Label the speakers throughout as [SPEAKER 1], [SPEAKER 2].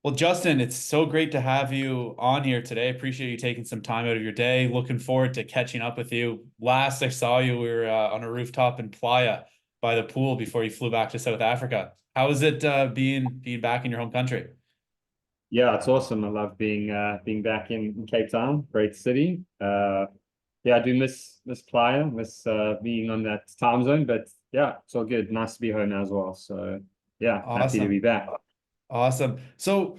[SPEAKER 1] Well, Justin, it's so great to have you on here today. Appreciate you taking some time out of your day. Looking forward to catching up with you. Last I saw you, we were on a rooftop in Playa by the pool before you flew back to South Africa. How is it being back in your home country?
[SPEAKER 2] Yeah, it's awesome. I love being back in Cape Town, great city. Yeah, I do miss Playa, miss being on that time zone, but yeah, it's all good. Nice to be home as well. So yeah, happy to be
[SPEAKER 1] Awesome.
[SPEAKER 2] back.
[SPEAKER 1] Awesome. So,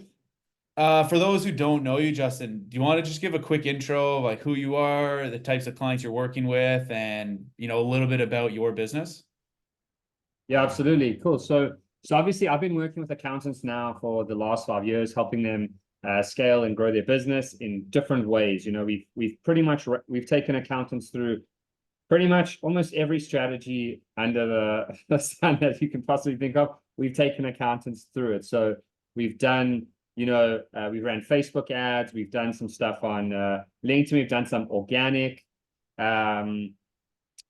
[SPEAKER 1] for those who don't know you, Justin, do you want to just give a quick intro of like who you are, the types of clients you're working with, and a little bit about your business?
[SPEAKER 2] Yeah, absolutely. Cool. So obviously I've been working with accountants now for the last 5 years, helping them scale and grow their business in different ways. We've pretty much we've taken accountants through pretty much almost every strategy under the sun that you can possibly think of. We've taken accountants through it. So we've done, we ran Facebook ads, we've done some stuff on LinkedIn, we've done some organic. Um,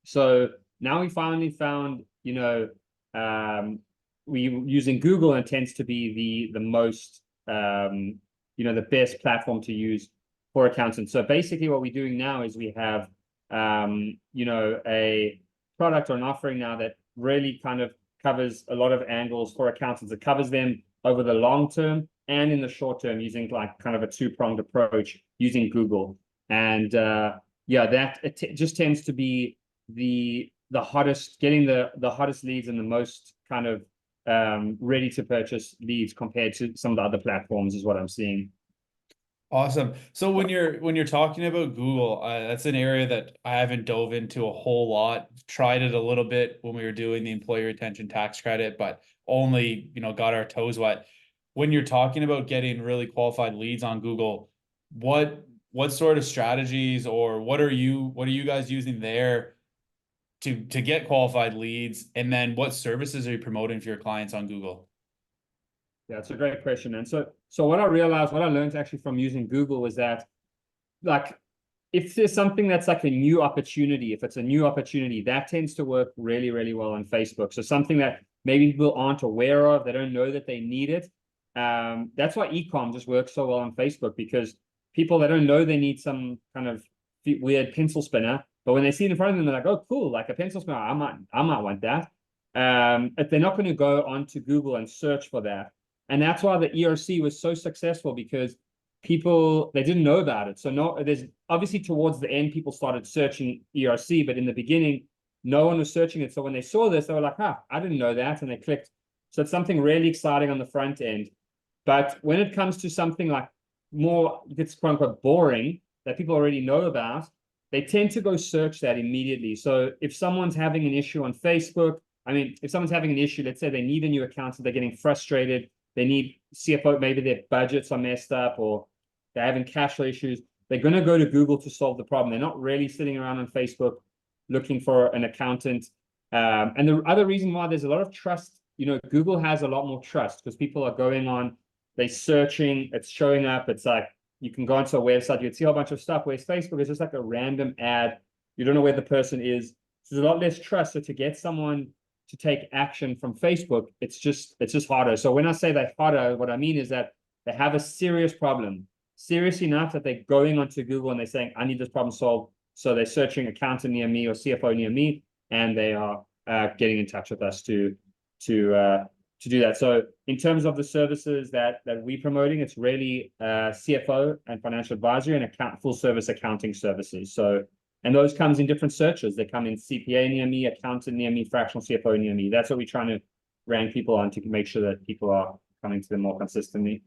[SPEAKER 2] so now we finally found, we using Google and tends to be the most, the best platform to use for accountants. So basically what we're doing now is we have a product or an offering now that really kind of covers a lot of angles for accountants. It covers them over the long term and in the short term using like kind of a two-pronged approach using Google. And yeah, that just tends to be the hottest, getting the hottest leads and the most kind of ready to purchase leads compared to some of the other platforms is what I'm seeing.
[SPEAKER 1] Awesome. So when you're talking about Google, that's an area that I haven't dove into a whole lot. Tried it a little bit when we were doing the employee retention tax credit, but only, got our toes wet. When you're talking about getting really qualified leads on Google, what sort of strategies or what are you guys using there to get qualified leads? And then what services are you promoting for your clients on Google?
[SPEAKER 2] Yeah, it's a great question. And so what I realized, what I learned actually from using Google was that like if there's something that's like a new opportunity, if it's a new opportunity, that tends to work really, really well on Facebook. So something that maybe people aren't aware of, they don't know that they need it. That's why ecom just works so well on Facebook because people that don't know they need some kind of weird pencil spinner, but when they see it in front of them, they're like, "Oh, cool! Like a pencil spinner, I might want that." If they're not going to go onto Google and search for that, and that's why the ERC was so successful because people they didn't know about it. So no, there's obviously towards the end people started searching ERC, but in the beginning no one was searching it. So when they saw this, they were like, "Huh, I didn't know that," and they clicked. So it's something really exciting on the front end. But when it comes to something like more, it's quote unquote boring that people already know about, they tend to go search that immediately. So if someone's having an issue on Facebook, I mean, if someone's having an issue, let's say they need a new account, so they're getting frustrated, they need CFO, maybe their budgets are messed up or they're having cash flow issues, they're going to go to Google to solve the problem. They're not really sitting around on Facebook looking for an accountant. And the other reason why there's a lot of trust, Google has a lot more trust because people are going on, they're searching, it's showing up. It's like you can go onto a website, you can see a whole bunch of stuff. Whereas Facebook is just like a random ad. You don't know where the person is. So there's a lot less trust. So to get someone to take action from Facebook, it's just harder. So when I say they're harder, what I mean is that they have a serious problem, serious enough that they're going onto Google and they're saying, I need this problem solved. So they're searching accountant near me or CFO near me, and they are getting in touch with us to do that. So in terms of the services that we're promoting, it's really CFO and financial advisory and full service accounting services. So and those comes in different searches. They come in CPA near me, accountant near me, fractional CFO near me. That's what we're trying to rank people on to make sure that people are coming to them more consistently.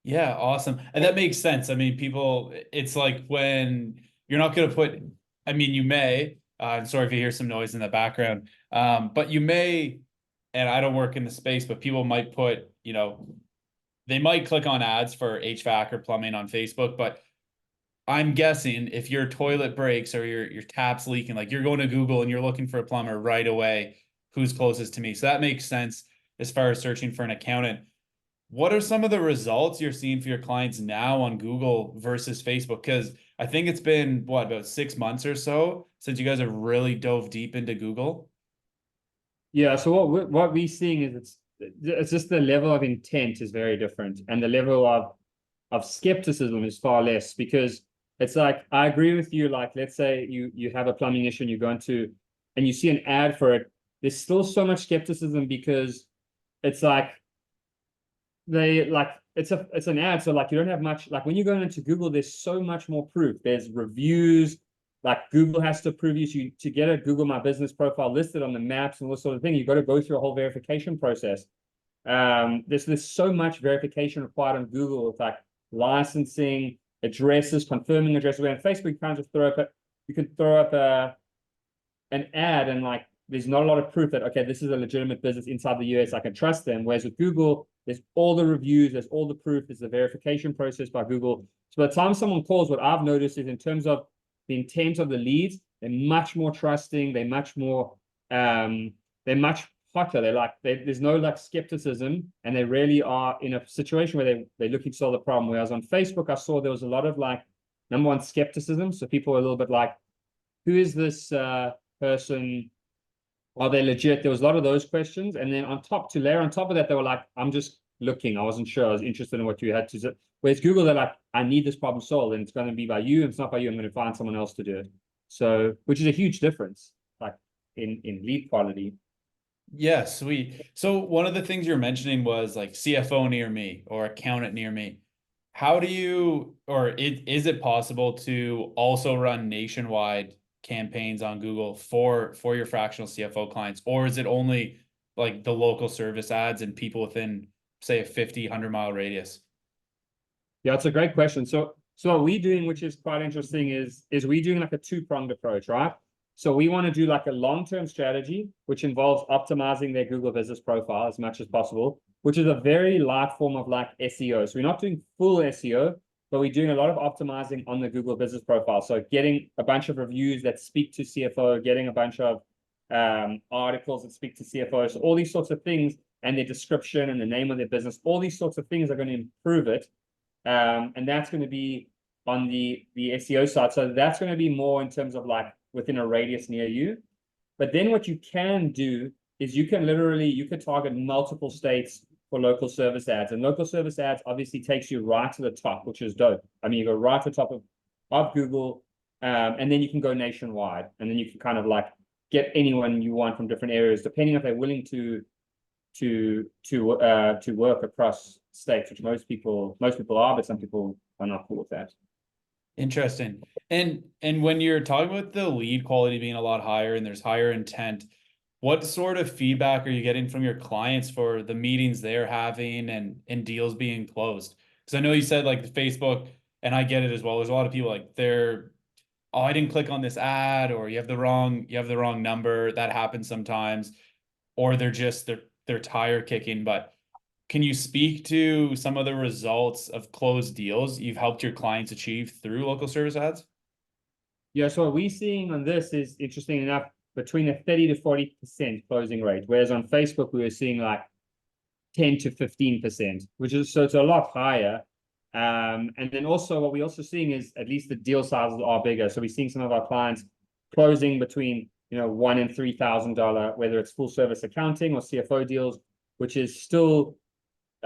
[SPEAKER 1] Yeah, awesome. And that makes sense. I mean, people, it's like when you're not going to put, I mean, you may, I'm sorry if you hear some noise in the background, but you may, and I don't work in the space, but people might put, they might click on ads for HVAC or plumbing on Facebook, but I'm guessing if your toilet breaks or your tap's leaking, like you're going to Google and you're looking for a plumber right away, who's closest to me. So that makes sense as far as searching for an accountant. What are some of the results you're seeing for your clients now on Google versus Facebook? Because I think it's been what, about 6 months or so since you guys have really dove deep into Google.
[SPEAKER 2] Yeah. So what we're seeing is it's just the level of intent is very different, and the level of skepticism is far less, because it's like, I agree with you. Like, let's say you have a plumbing issue and you go into and you see an ad for it. There's still so much skepticism because it's like it's an ad, so like you don't have much. Like when you go into Google, there's so much more proof. There's reviews. Like Google has to approve you to get a Google My Business profile listed on the maps and all this sort of thing. You've got to go through a whole verification process. There's so much verification required on Google with like licensing, addresses, confirming addresses. Where on Facebook, you can throw up an ad, and like there's not a lot of proof that, okay, this is a legitimate business inside the US, I can trust them. Whereas with Google, there's all the reviews, there's all the proof, there's the verification process by Google. So by the time someone calls, what I've noticed is in terms of the intent of the leads, they're much more trusting, they're much hotter. There's no like skepticism, and they really are in a situation where they're looking to solve the problem. Whereas on Facebook, I saw there was a lot of like, number one, skepticism. So people were a little bit like, who is this person? Are they legit? There was a lot of those questions. And then to layer on top of that, they were like, I'm just looking. I wasn't sure. I was interested in what you had to say. Whereas Google, they're like, I need this problem solved, and it's going to be by you. And it's not by you. I'm going to find someone else to do it. So, which is a huge difference, like in lead quality.
[SPEAKER 1] Yeah, sweet. So one of the things you're mentioning was like CFO near me or accountant near me. How do you, or is it possible to also run nationwide campaigns on Google for your fractional CFO clients, or is it only like the local service ads and people within, say, a 100-mile radius?
[SPEAKER 2] Yeah, it's a great question. So what we're doing, which is quite interesting, is we're doing like a two-pronged approach, right? So we want to do like a long-term strategy, which involves optimizing their Google business profile as much as possible, which is a very light form of like SEO. So we're not doing full SEO, but we're doing a lot of optimizing on the Google business profile. So getting a bunch of reviews that speak to CFO, getting a bunch of articles that speak to CFO. So all these sorts of things, and their description and the name of their business, all these sorts of things are going to improve it. And that's going to be on the SEO side. So that's going to be more in terms of like within a radius near you. But then what you can do is you could target multiple states for local service ads. And local service ads obviously takes you right to the top, which is dope. I mean, you go right to the top of Google, and then you can go nationwide. And then you can kind of like get anyone you want from different areas, depending if they're willing to work across states, which most people are, but some people are not cool with that.
[SPEAKER 1] Interesting. And when you're talking about the lead quality being a lot higher and there's higher intent, what sort of feedback are you getting from your clients for the meetings they're having and deals being closed? Because I know you said like the Facebook, and I get it as well. There's a lot of people like oh, I didn't click on this ad, or you have the wrong number. That happens sometimes, or they're tire kicking. But can you speak to some of the results of closed deals you've helped your clients achieve through local service ads?
[SPEAKER 2] Yeah, so what we're seeing on this is, interesting enough, between a 30 to 40% closing rate, whereas on Facebook we were seeing like 10 to 15%, which is, so it's a lot higher. And then also what we're also seeing is at least the deal sizes are bigger. So we're seeing some of our clients closing between $1,000 and $3,000, whether it's full service accounting or CFO deals, which is still,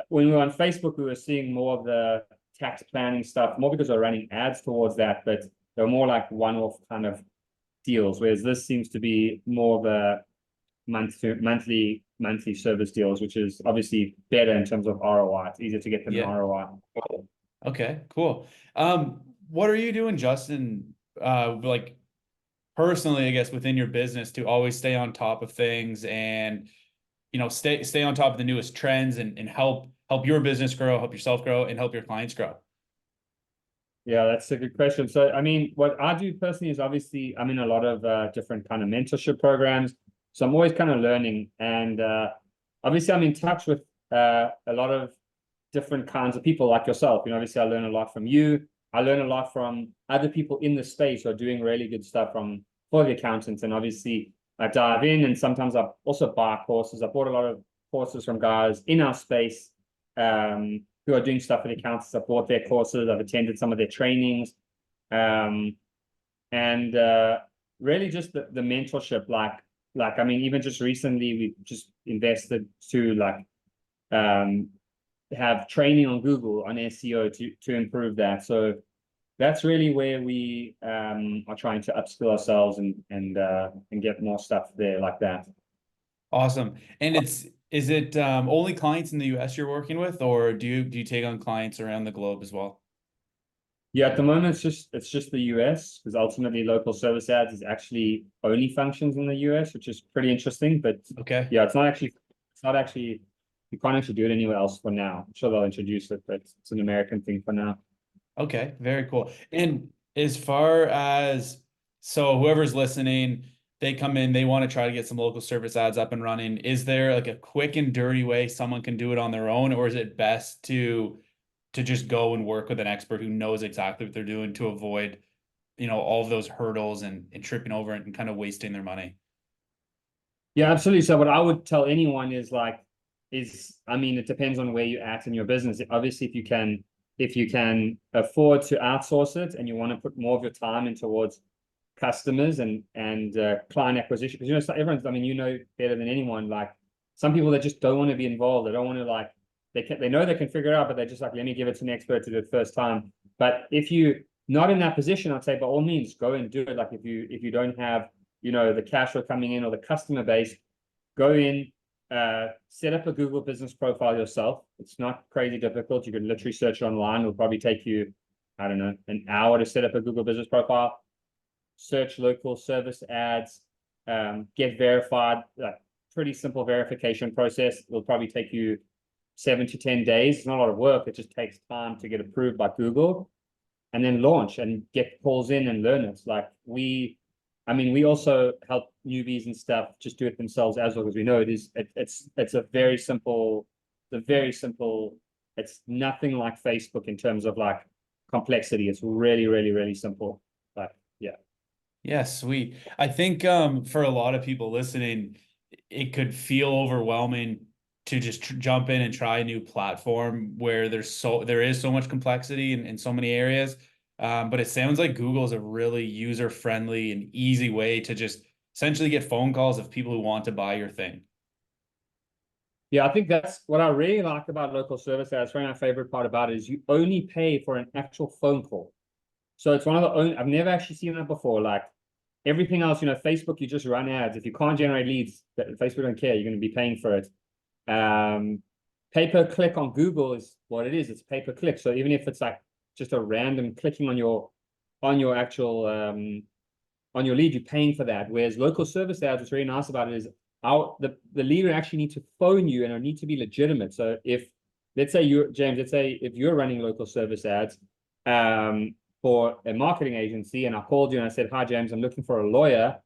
[SPEAKER 2] when we were on Facebook, we were seeing more of the tax planning stuff, more because we're running ads towards that, but they're more like one-off kind of deals, whereas this seems to be more of a monthly service deals, which is obviously better in terms of ROI. It's easier to get them an ROI.
[SPEAKER 1] Okay, cool. What are you doing, Justin? Like personally, I guess within your business to always stay on top of things and stay on top of the newest trends and help your business grow, help yourself grow, and help your clients grow?
[SPEAKER 2] Yeah, that's a good question. So, I mean, what I do personally is obviously I'm in a lot of different kind of mentorship programs. So I'm always kind of learning. And obviously I'm in touch with a lot of different kinds of people like yourself. Obviously I learn a lot from you. I learn a lot from other people in the space who are doing really good stuff for the accountants. And obviously I dive in, and sometimes I also buy courses. I bought a lot of courses from guys in our space who are doing stuff for the accountants. I've bought their courses. I've attended some of their trainings. And really just the mentorship, like, I mean, even just recently, we just invested to like have training on Google on SEO to improve that. So that's really where we are trying to upskill ourselves and get more stuff there like that.
[SPEAKER 1] Awesome. And is it only clients in the US you're working with, or do you take on clients around the globe as well?
[SPEAKER 2] Yeah, at the moment it's just the US, because ultimately local service ads is actually only functions in the US, which is pretty interesting. But
[SPEAKER 1] Okay.
[SPEAKER 2] yeah, it's not actually you can't actually do it anywhere else for now. I'm sure they'll introduce it, but it's an American thing for now.
[SPEAKER 1] Okay, very cool. And as far as, so whoever's listening, they come in, they want to try to get some local service ads up and running. Is there like a quick and dirty way someone can do it on their own, or is it best to just go and work with an expert who knows exactly what they're doing to avoid, all of those hurdles and tripping over it and kind of wasting their money?
[SPEAKER 2] Yeah, absolutely. So what I would tell anyone is I mean, it depends on where you're at in your business. Obviously, if you can afford to outsource it and you want to put more of your time in towards customers and client acquisition, because so everyone's, I mean, better than anyone, like some people that just don't want to be involved, they don't want to they know they can figure it out, but they're just like, let me give it to an expert to do it first time. But if you're not in that position, I'd say by all means go and do it. Like if you don't have the cash flow coming in or the customer base, go in, set up a Google business profile yourself. It's not crazy difficult. You can literally search online. It'll probably take you, I don't know, an hour to set up a Google business profile. Search local service ads, get verified, like pretty simple verification process. It'll probably take you 7 to 10 days. It's not a lot of work. It just takes time to get approved by Google, and then launch and get calls in and learn it. We also help newbies and stuff just do it themselves as well, as we know it's a very simple, it's nothing like Facebook in terms of like complexity. It's really, really, really simple. But yeah.
[SPEAKER 1] Yeah, sweet. I think for a lot of people listening, it could feel overwhelming to just jump in and try a new platform where there is so much complexity in so many areas. But it sounds like Google is a really user-friendly and easy way to just essentially get phone calls of people who want to buy your thing.
[SPEAKER 2] Yeah, I think that's what I really like about local service ads. Probably my favorite part about it is you only pay for an actual phone call. So it's one of the only, I've never actually seen that before. Like everything else, Facebook, you just run ads. If you can't generate leads, Facebook don't care. You're going to be paying for it. Pay-per-click on Google is what it is. It's pay-per-click. So even if it's like just a random clicking on your actual on your lead, you're paying for that. Whereas local service ads, what's really nice about it is the lead would actually need to phone you and it need to be legitimate. So if let's say if you're running local service ads for a marketing agency, and I called you and I said, hi James, I'm looking for a lawyer,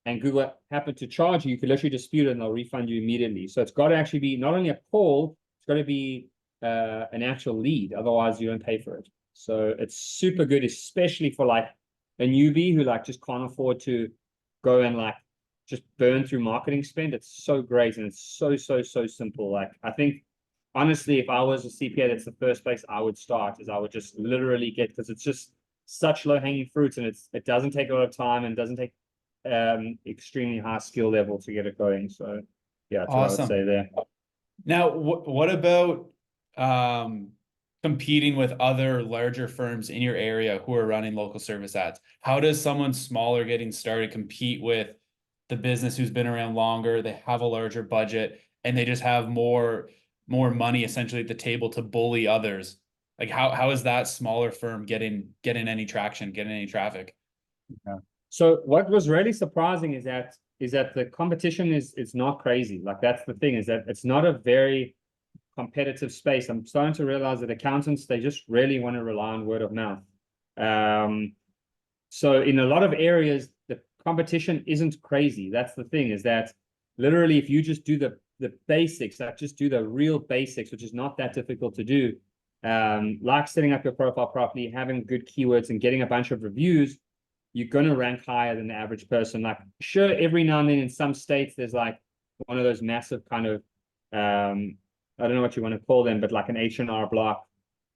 [SPEAKER 2] and Google happened to charge you, you could literally dispute it and they'll refund you immediately. So it's got to actually be not only a call, it's got to be an actual lead. Otherwise, you don't pay for it. So it's super good, especially for like a newbie who like just can't afford to go and like just burn through marketing spend. It's so great and it's so simple. Like I think honestly, if I was a CPA, that's the first place I would start. Is I would just literally because it's just such low hanging fruits, and it doesn't take a lot of time and doesn't take extremely high skill level to get it going. So yeah, that's what I would say
[SPEAKER 1] Awesome.
[SPEAKER 2] there.
[SPEAKER 1] Now, what about competing with other larger firms in your area who are running local service ads? How does someone smaller getting started compete with the business who's been around longer? They have a larger budget and they just have more money essentially at the table to bully others. Like how is that smaller firm getting any traction, getting any traffic?
[SPEAKER 2] Yeah. So what was really surprising is that the competition is not crazy. Like that's the thing, is that it's not a very competitive space. I'm starting to realize that accountants, they just really want to rely on word of mouth. So in a lot of areas, the competition isn't crazy. That's the thing, is that literally if you just do the basics, like just do the real basics, which is not that difficult to do, like setting up your profile properly, having good keywords and getting a bunch of reviews, you're going to rank higher than the average person. Like sure, every now and then in some states, there's like one of those massive kind of, I don't know what you want to call them, but like an H&R Block.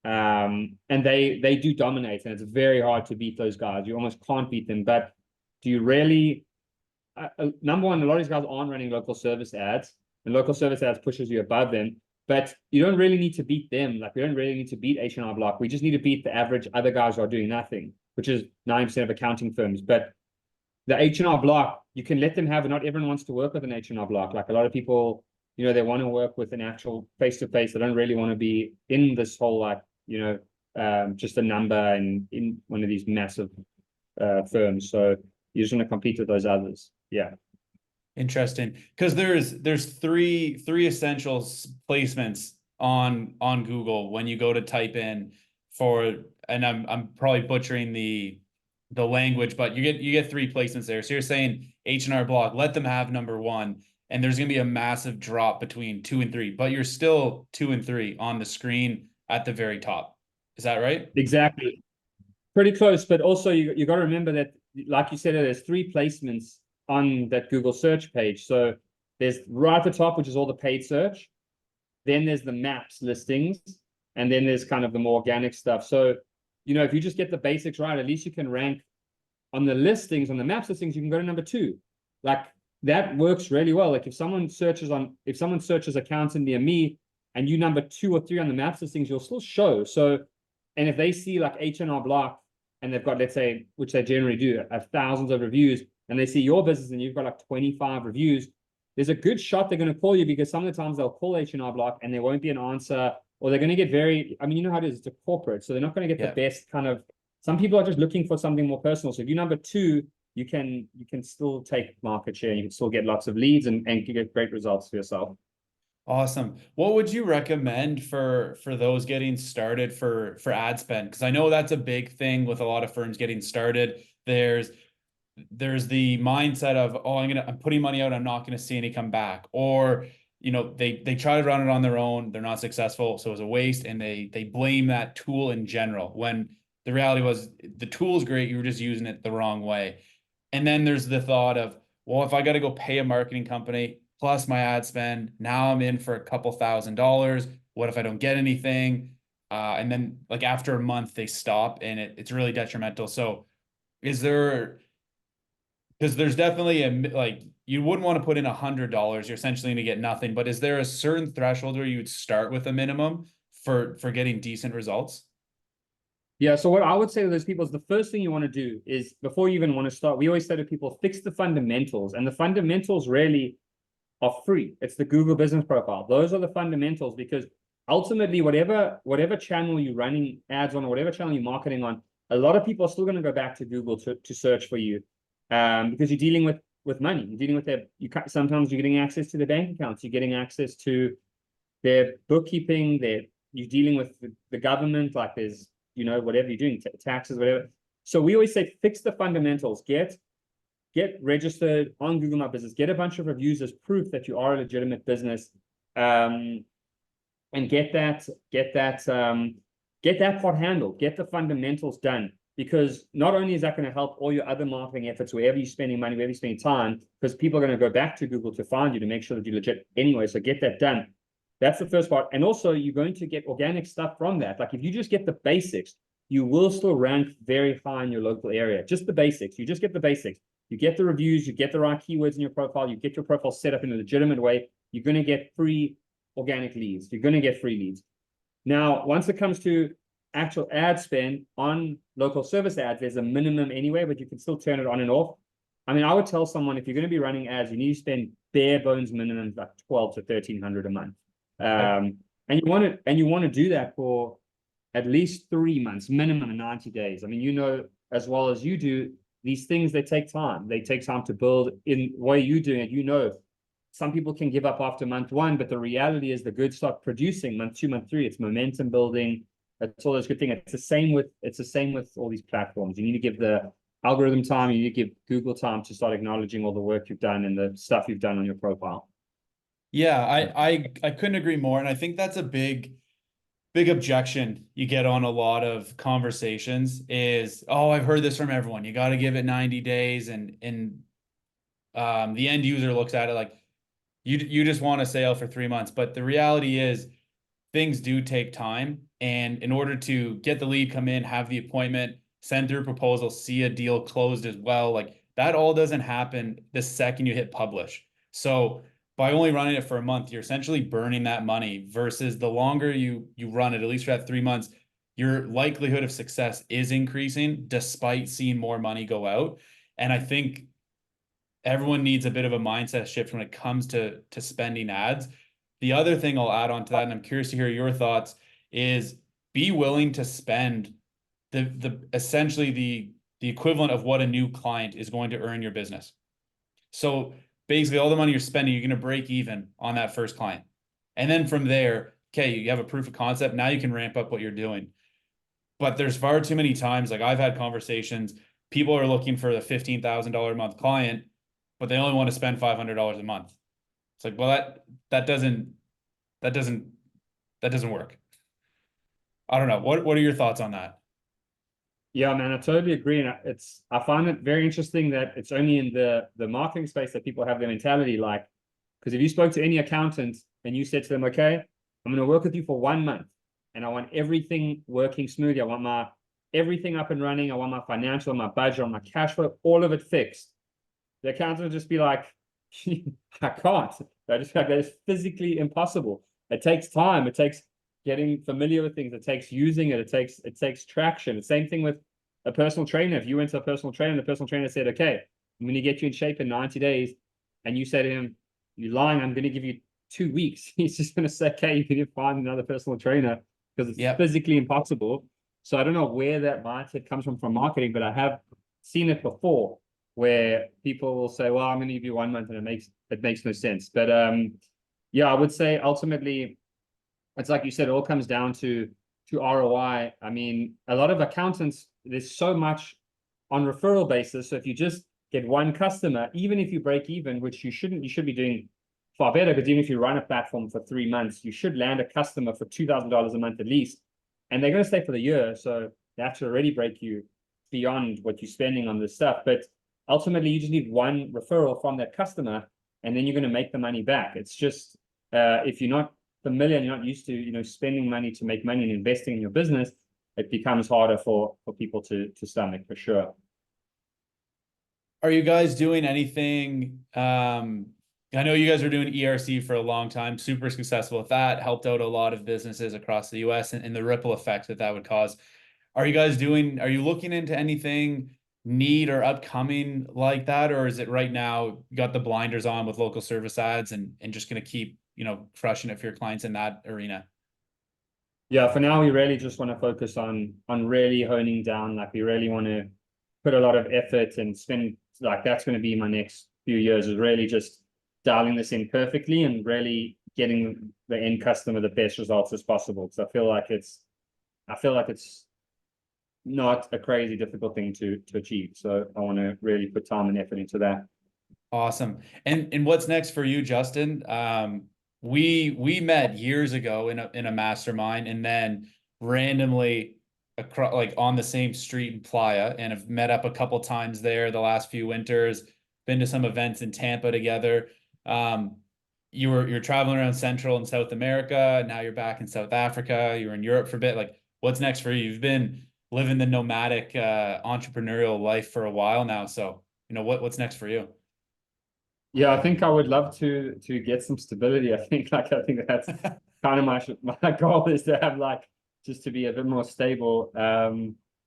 [SPEAKER 2] And they do dominate, and it's very hard to beat those guys. You almost can't beat them. But do you really, number one, a lot of these guys aren't running local service ads, and local service ads pushes you above them. But you don't really need to beat them. Like we don't really need to beat H&R Block. We just need to beat the average other guys who are doing nothing, which is 9% of accounting firms. But the H&R Block, you can let them have it. Not everyone wants to work with an H&R Block. Like a lot of people, they want to work with an actual face-to-face. They don't really want to be in this whole like, just a number and in one of these massive firms. So you just want to compete with those others. Yeah.
[SPEAKER 1] Interesting, because there's three essential placements on Google when you go to type in for, and I'm probably butchering the language, but you get three placements there. So you're saying H&R Block, let them have number one, and there's gonna be a massive drop between 2 and 3, but you're still 2 and 3 on the screen at the very top. Is that right?
[SPEAKER 2] Exactly. Pretty close, but also you got to remember that, like you said, there's three placements on that Google search page. So there's right at the top, which is all the paid search. Then there's the maps listings, and then there's kind of the more organic stuff. So, if you just get the basics right, at least you can rank on the listings, on the maps listings, you can go to number 2. Like that works really well. Like if someone searches accountant near me and you number 2 or 3 on the maps listings, you'll still show. So, and if they see like H&R Block and they've got, let's say, which they generally do, thousands of reviews, and they see your business and you've got like 25 reviews, there's a good shot they're going to call you, because some of the times they'll call H&R Block and there won't be an answer, or they're going to get very, you know how it is, it's a corporate, so they're not going to get the best kind of, some people are just looking for something more personal. So if you're number 2, you can still take market share, and you can still get lots of leads and get great results for yourself.
[SPEAKER 1] Awesome. What would you recommend for those getting started for ad spend? Because I know that's a big thing with a lot of firms getting started. There's the mindset of, oh, I'm putting money out, I'm not going to see any come back. Or, they try to run it on their own, they're not successful, so it's a waste, and they blame that tool in general, when the reality was the tool's great, you were just using it the wrong way. And then there's the thought of, well, if I got to go pay a marketing company plus my ad spend, now I'm in for a couple $1,000s. What if I don't get anything? And then like after a month they stop, and it's really detrimental. So is there, because there's definitely like, you wouldn't want to put in $100, you're essentially going to get nothing, but is there a certain threshold where you would start with a minimum for getting decent results?
[SPEAKER 2] Yeah, so what I would say to those people is the first thing you want to do is, before you even want to start, we always say to people, fix the fundamentals. And the fundamentals really are free. It's the Google business profile. Those are the fundamentals, because ultimately, whatever channel you're running ads on, or whatever channel you're marketing on, a lot of people are still going to go back to Google to search for you, because you're dealing with money. You're dealing with sometimes you're getting access to their bank accounts. You're getting access to their bookkeeping. You're dealing with the government, like there's, whatever you're doing, taxes, whatever. So we always say, fix the fundamentals. Get registered on Google My Business. Get a bunch of reviews as proof that you are a legitimate business, and get that part handled. Get the fundamentals done, because not only is that going to help all your other marketing efforts, wherever you're spending money, wherever you're spending time, because people are going to go back to Google to find you, to make sure that you're legit anyway. So get that done. That's the first part. And also, you're going to get organic stuff from that. Like if you just get the basics, you will still rank very high in your local area. Just the basics. You just get the basics. You get the reviews, you get the right keywords in your profile, you get your profile set up in a legitimate way, you're going to get free organic leads. You're going to get free leads. Now, once it comes to actual ad spend on local service ads, there's a minimum anyway, but you can still turn it on and off. I mean, I would tell someone, if you're going to be running ads, you need to spend bare bones minimum like 12 to 1300 a month. And you want to do that for at least 3 months, minimum 90 days. I mean, as well as you do, these things, they take time. They take time to build. In the way you're doing it, some people can give up after month 1, but the reality is the goods start producing month 2, month 3. It's momentum building. That's all those good things. It's the same with all these platforms. You need to give the algorithm time. You need to give Google time to start acknowledging all the work you've done and the stuff you've done on your profile.
[SPEAKER 1] Yeah, I couldn't agree more. And I think that's a big objection you get on a lot of conversations is, oh, I've heard this from everyone. You got to give it 90 days. And the end user looks at it like you just want a sale for 3 months. But the reality is things do take time. And in order to get the lead, come in, have the appointment, send through a proposal, see a deal closed as well, like that all doesn't happen the second you hit publish. So by only running it for a month, you're essentially burning that money versus the longer you run it, at least for that 3 months, your likelihood of success is increasing despite seeing more money go out. And I think everyone needs a bit of a mindset shift when it comes to spending ads. The other thing I'll add on to that, and I'm curious to hear your thoughts, is be willing to spend the essentially the equivalent of what a new client is going to earn your business. So basically all the money you're spending, you're going to break even on that first client. And then from there, okay, you have a proof of concept. Now you can ramp up what you're doing. But there's far too many times, like I've had conversations, people are looking for the $15,000 a month client, but they only want to spend $500 a month. It's like, well, that doesn't that doesn't that doesn't work. I don't know. What are your thoughts on that?
[SPEAKER 2] Yeah, man, I totally agree. And I find it very interesting that it's only in the marketing space that people have the mentality like, because if you spoke to any accountant and you said to them, okay, I'm going to work with you for 1 month and I want everything working smoothly. I want my everything up and running. I want my financial, my budget, my cash flow, all of it fixed. The accountant will just be like, I can't. They're just like, that is physically impossible. It takes time. It takes getting familiar with things. It takes using it. It takes traction. The same thing with a personal trainer. If you went to a personal trainer and the personal trainer said, okay, I'm going to get you in shape in 90 days. And you say to him, you're lying, I'm going to give you 2 weeks. He's just going to say, okay, you can find another personal trainer because it's
[SPEAKER 1] Yep.
[SPEAKER 2] physically impossible. So I don't know where that mindset comes from marketing, but I have seen it before where people will say, well, I'm going to give you 1 month and it makes no sense. But yeah, I would say ultimately, it's like you said, it all comes down to ROI. I mean, a lot of accountants, there's so much on referral basis. So if you just get one customer, even if you break even, which you shouldn't, you should be doing far better, because even if you run a platform for 3 months, you should land a customer for $2,000 a month at least. And they're going to stay for the year. So they have to already break you beyond what you're spending on this stuff. But ultimately, you just need one referral from that customer, and then you're going to make the money back. It's just, if you're not familiar and you're not used to, spending money to make money and investing in your business, it becomes harder for people to stomach for sure.
[SPEAKER 1] Are you guys doing anything? I know you guys were doing ERC for a long time, super successful with that, helped out a lot of businesses across the US and the ripple effect that would cause. Are you looking into anything neat or upcoming like that? Or is it right now you got the blinders on with local service ads and just going to keep, crushing it for your clients in that arena?
[SPEAKER 2] Yeah, for now, we really just want to focus on really honing down. Like, we really want to put a lot of effort and spend, like, that's going to be my next few years, is really just dialing this in perfectly and really getting the end customer the best results as possible. Because I feel like it's not a crazy difficult thing to achieve. So I want to really put time and effort into that.
[SPEAKER 1] Awesome. And what's next for you, Justin? We met years ago in a mastermind, and then randomly across, like, on the same street in Playa, and have met up a couple times there the last few winters. Been to some events in Tampa together. You're traveling around Central and South America. Now you're back in South Africa. You were in Europe for a bit. Like, what's next for you? You've been living the nomadic entrepreneurial life for a while now. So, what's next for you?
[SPEAKER 2] Yeah, I think I would love to get some stability. I think that's kind of my goal, is to have, like, just to be a bit more stable.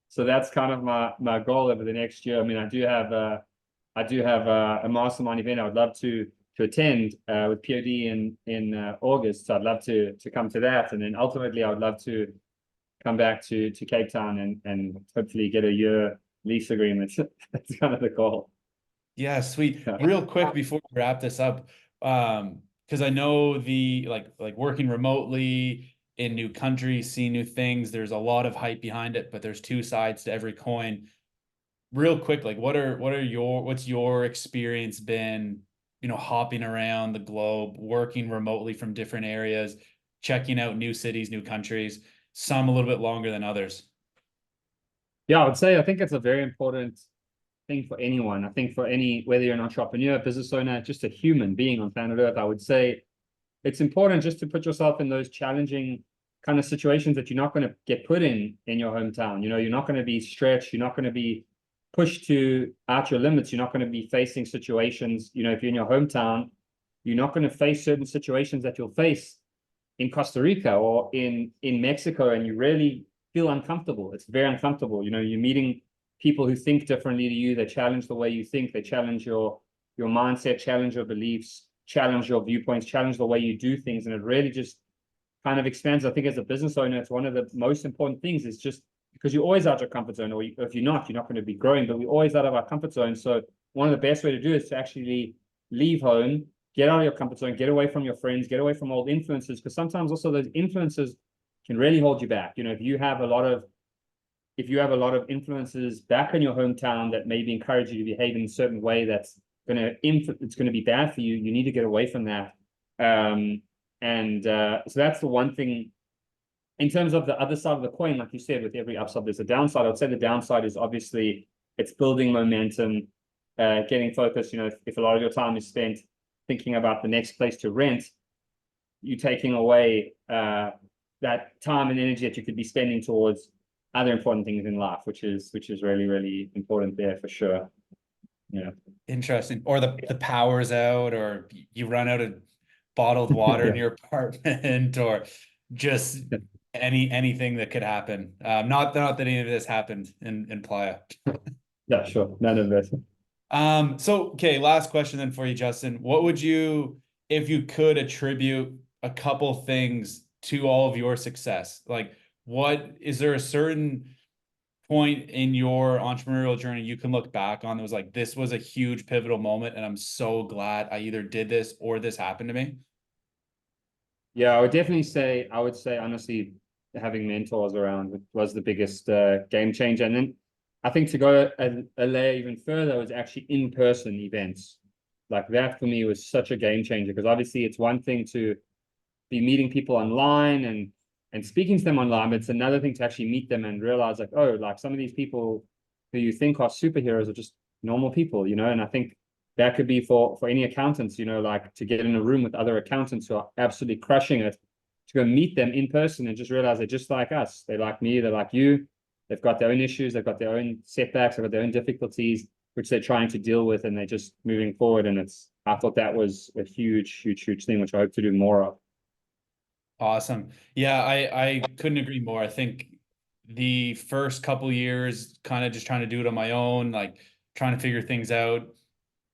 [SPEAKER 2] So that's kind of my goal over the next year. I mean, I do have a mastermind event I would love to attend with POD in August. So I'd love to come to that, and then ultimately I would love to come back to Cape Town and hopefully get a year lease agreement. That's kind of the goal.
[SPEAKER 1] Yeah, sweet. Real quick before we wrap this up, because I know the like working remotely in new countries, seeing new things, there's a lot of hype behind it, but there's two sides to every coin. Real quick, like what's your experience been, hopping around the globe, working remotely from different areas, checking out new cities, new countries, some a little bit longer than others.
[SPEAKER 2] Yeah, I would say I think it's a very important thing for anyone. I think for whether you're an entrepreneur, business owner, just a human being on planet Earth, I would say it's important just to put yourself in those challenging kind of situations that you're not going to get put in your hometown. You're not going to be stretched. You're not going to be pushed to out your limits. You're not going to be facing situations. If you're in your hometown, you're not going to face certain situations that you'll face in Costa Rica or in Mexico, and you really feel uncomfortable. It's very uncomfortable. You know, you're meeting people who think differently to you. They challenge the way you think. They challenge your mindset, challenge your beliefs, challenge your viewpoints, challenge the way you do things. And it really just kind of expands. I think as a business owner, it's one of the most important things is just because you're always out of your comfort zone, or if you're not going to be growing, but we're always out of our comfort zone. So one of the best way to do is to actually leave home, get out of your comfort zone, get away from your friends, get away from old influences, because sometimes also those influences can really hold you back. You know, if you have a lot of influences back in your hometown that maybe encourage you to behave in a certain way that's it's going to be bad for you, you need to get away from that. So that's the one thing. In terms of the other side of the coin, like you said, with every upside, there's a downside. I would say the downside is obviously it's building momentum, getting focused. You know, if a lot of your time is spent thinking about the next place to rent, you're taking away that time and energy that you could be spending towards other important things in life, which is really, really important there for sure. Yeah.
[SPEAKER 1] Interesting. Or the power's out, or you run out of bottled water
[SPEAKER 2] Yeah.
[SPEAKER 1] in your apartment, or just anything that could happen. Not that any of this happened in Playa.
[SPEAKER 2] Yeah, sure. None of this.
[SPEAKER 1] So okay, last question then for you, Justin. What would you, if you could attribute a couple things to all of your success? Like, what is there a certain point in your entrepreneurial journey you can look back on that was like, this was a huge pivotal moment, and I'm so glad I either did this or this happened to me?
[SPEAKER 2] Yeah, I would say honestly, having mentors around was the biggest game changer. And then I think to go a layer even further was actually in-person events. Like that for me was such a game changer, because obviously it's one thing to be meeting people online and speaking to them online, but it's another thing to actually meet them and realize like, oh, like some of these people who you think are superheroes are just normal people, you know. And I think that could be for any accountants, you know, like to get in a room with other accountants who are absolutely crushing it, to go meet them in person and just realize they're just like us. They're like me, they're like you. They've got their own issues, they've got their own setbacks, they've got their own difficulties, which they're trying to deal with, and they're just moving forward. And I thought that was a huge, huge, huge thing, which I hope to do more of.
[SPEAKER 1] Awesome. Yeah, I couldn't agree more. I think the first couple years, kind of just trying to do it on my own, like trying to figure things out.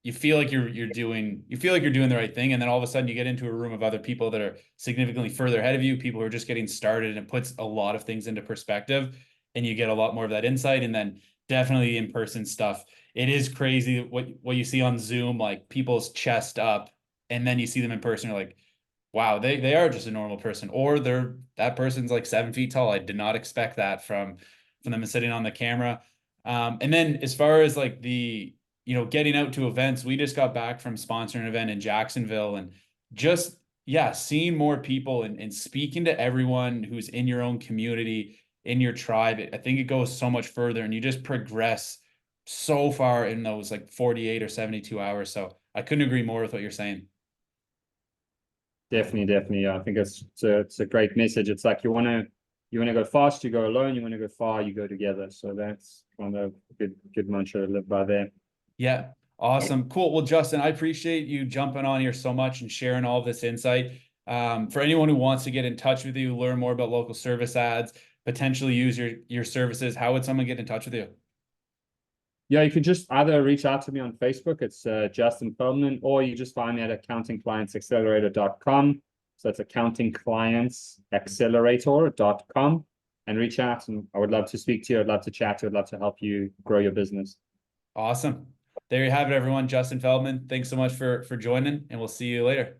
[SPEAKER 1] You feel like you're doing the right thing, and then all of a sudden you get into a room of other people that are significantly further ahead of you, people who are just getting started, and it puts a lot of things into perspective, and you get a lot more of that insight. And then definitely in-person stuff. It is crazy what you see on Zoom, like people's chest up, and then you see them in person, you're like, wow, they are just a normal person, or that person's like 7 feet tall. I did not expect that from them sitting on the camera. And then as far as like the, getting out to events, we just got back from sponsoring an event in Jacksonville, and just, yeah, seeing more people and speaking to everyone who's in your own community, in your tribe. I think it goes so much further, and you just progress so far in those like 48 or 72 hours. So I couldn't agree more with what you're saying.
[SPEAKER 2] Definitely, definitely. Yeah, I think it's a great message. It's like you wanna go fast, you go alone. You want to go far, you go together. So that's one of the good mantra to live by there.
[SPEAKER 1] Yeah. Awesome. Cool. Well, Justin, I appreciate you jumping on here so much and sharing all of this insight. For anyone who wants to get in touch with you, learn more about local service ads, potentially use your services, how would someone get in touch with you?
[SPEAKER 2] Yeah, you can just either reach out to me on Facebook. It's Justin Feldman, or you just find me at accountingclientsaccelerator.com. So that's accountingclientsaccelerator.com, and reach out. And I would love to speak to you. I'd love to chat to you. I'd love to help you grow your business.
[SPEAKER 1] Awesome. There you have it, everyone. Justin Feldman, thanks so much for joining, and we'll see you later.